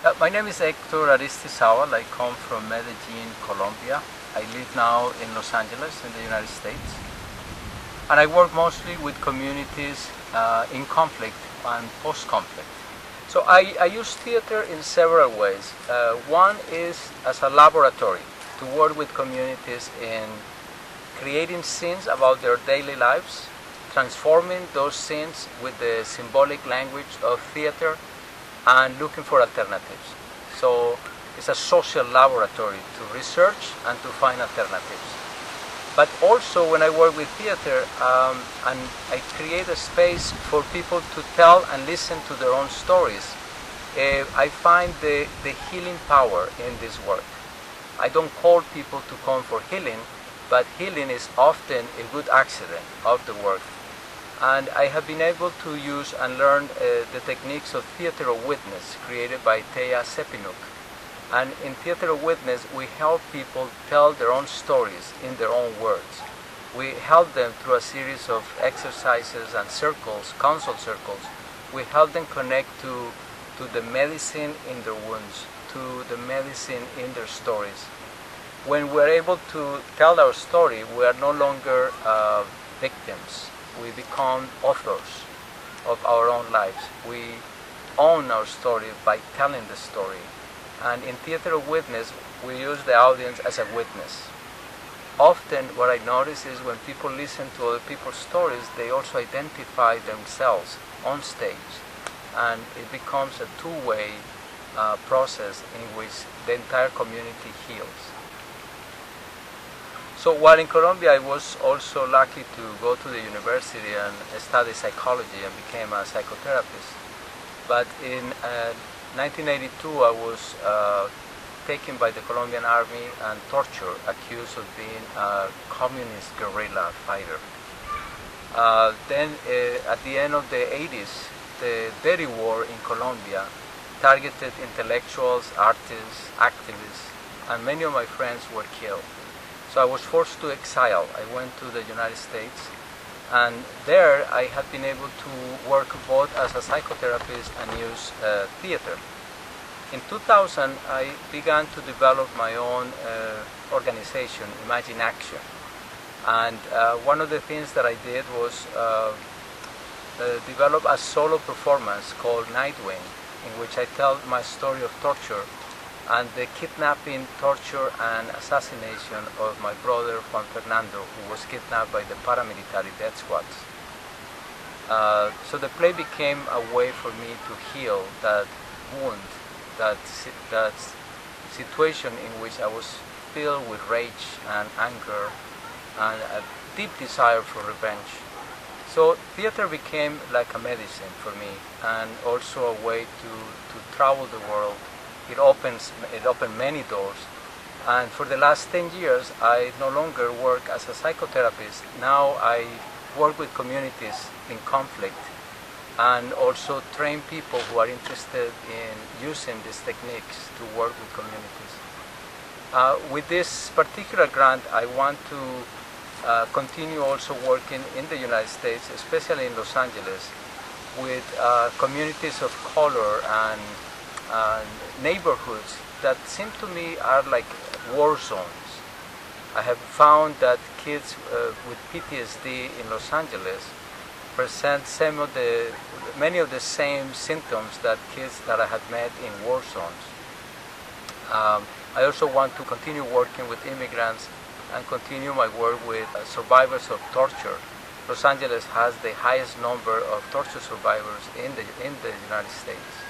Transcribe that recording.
My name is Hector. I come from Medellin, Colombia. I live now in Los Angeles in the United States. And I work mostly with communities in conflict and post-conflict. So I use theater in several ways. One is as a laboratory to work with communities in creating scenes about their daily lives, transforming those scenes with the symbolic language of theater, and looking for alternatives. So it's a social laboratory to research and to find alternatives. But also when I work with theater and I create a space for people to tell and listen to their own stories, I find the healing power in this work. I don't call people to come for healing, but healing is often a good accident of the work. And I have been able to use and learn the techniques of theater of witness created by Thea Sepinuk. And in theater of witness, we help people tell their own stories in their own words. We help them through a series of exercises and circles, counsel circles. We help them connect to the medicine in their wounds, to the medicine in their stories. When we're able to tell our story, we are no longer victims. We become authors of our own lives. We own our story by telling the story. And in theater of witness, we use the audience as a witness. Often what I notice is when people listen to other people's stories, they also identify themselves on stage. And it becomes a two-way process in which the entire community heals. So while in Colombia, I was also lucky to go to the university and study psychology and became a psychotherapist. But in 1982, I was taken by the Colombian army and tortured, accused of being a communist guerrilla fighter. Then at the end of the 80s, the dirty war in Colombia targeted intellectuals, artists, activists, and many of my friends were killed. So I was forced to exile. I went to the United States, and there I had been able to work both as a psychotherapist and use theater. In 2000, I began to develop my own organization, Imagine Action. And one of the things that I did was develop a solo performance called Nightwing, in which I tell my story of torture and the kidnapping, torture, and assassination of my brother Juan Fernando, who was kidnapped by the paramilitary death squads. So the play became a way for me to heal that wound, that situation in which I was filled with rage and anger and a deep desire for revenge. So theater became like a medicine for me, and also a way to travel the world. It opened many doors, and for the last 10 years I no longer work as a psychotherapist. Now I work with communities in conflict and also train people who are interested in using these techniques to work with communities. With this particular grant, I want to continue also working in the United States, especially in Los Angeles, with communities of color and neighborhoods that seem to me are like war zones. I have found that kids with PTSD in Los Angeles present many of the same symptoms that kids that I had met in war zones. I also want to continue working with immigrants and continue my work with survivors of torture. Los Angeles has the highest number of torture survivors in the United States.